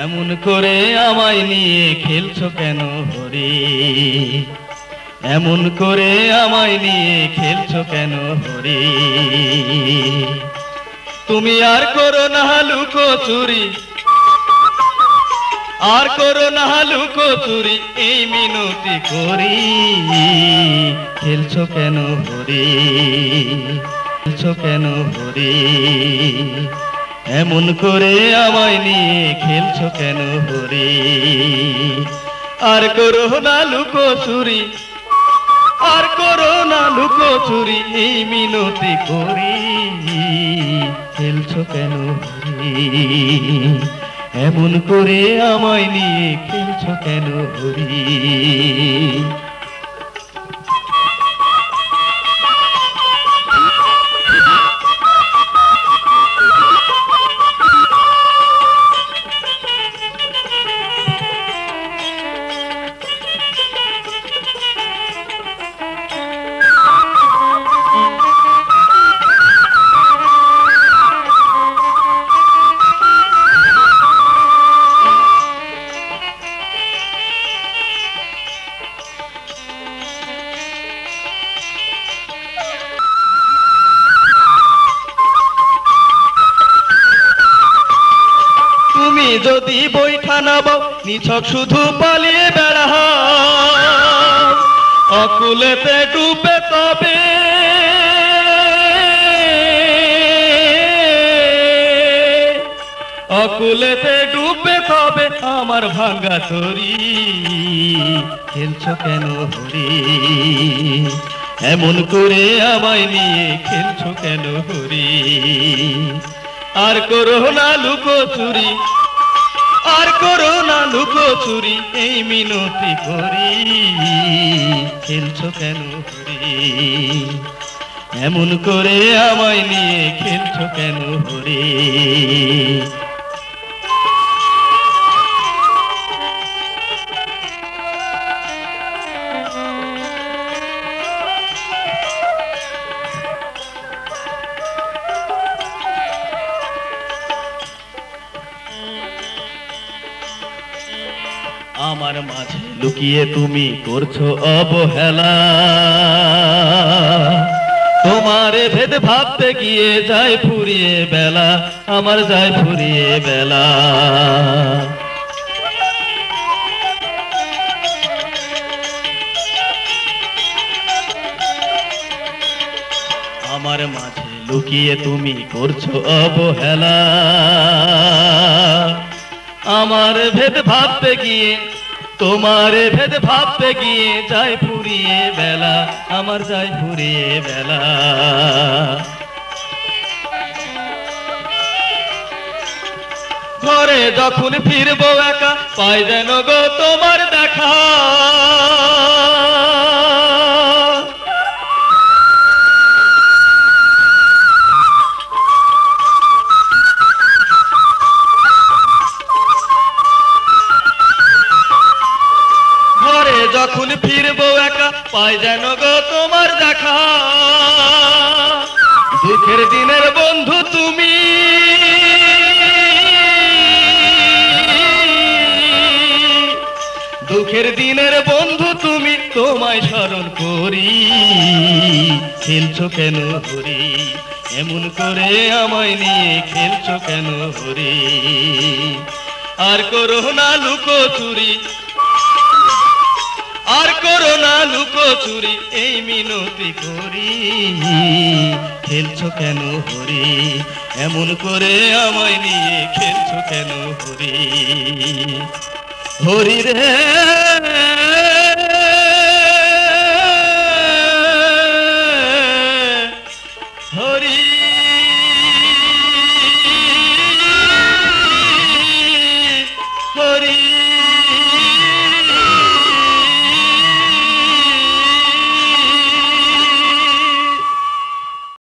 এমন করে আমায় নিয়ে খেলছো কেন হরি? এমন করে আমায় নিয়ে খেলছো কেন হরি? তুমি আর করো না লুকো চুরি, আর করো না লুকো চুরি, এই মিনতি করি। খেলছো কেন হরি? খেলছো কেন হরি? এমন করে আমায় নিয়ে খেলছো কেন হরি? আর করো না লুকো চুরি, আর করো না লুকো চুরি, এই মিনতি করি। খেলছো কেন হরি? এমন করে আমায় নিয়ে খেলছো কেন হরি? তুমি যদি বৈঠা নাও নিছক শুধু পালিয়ে বেড়াও, অকুলেতে ডুবে তবে অকুলেতে ডুবে তবে আমার ভাঙ্গা তরি। খেলছো কেন হরি? এমন করে আমায় নিয়ে খেলছো কেন হরি? আর করো না লুকো চুরি, আর করো না লুকো চুরি, এই মিনতি করি। খেলছো কেন হরি? এমন করে আমায় নিয়ে খেলছো কেন হরি? আমার মাঝে লুকিয়ে তুমি করছো অবহেলা, তোমারে ভেদ ভাবতে গিয়ে যায় ফুরিয়ে বেলা, আমার যায় ফুরিয়ে বেলা। আমার মাঝে লুকিয়ে তুমি করছো অবহেলা, আমার ভেদ ভাবতে গিয়ে, তোমার ভেদ ভাবতে গিয়ে যায় ফুরিয়ে বেলা, আমার যায় ফুরিয়ে বেলা। ঘরে যখন ফিরবো একা পাই যেন গো তোমার দেখা, যখন ফিরবো একা পাই যেন গো তোমার দেখা। দুঃখের দিনের বন্ধু তুমি, দুঃখের দিনের বন্ধু তুমি, তোমায় স্মরণ করি। খেলছো কেন হরি? এমন করে আমায় নিয়ে খেলছো কেন হরি? আর করো না লুকো চুরি, আর করো না লুকো চুরি, এই মিনতি করি। খেলছো কেন হরি? এমন করে আমায় নিয়ে খেলছো কেন হরি? হরি রে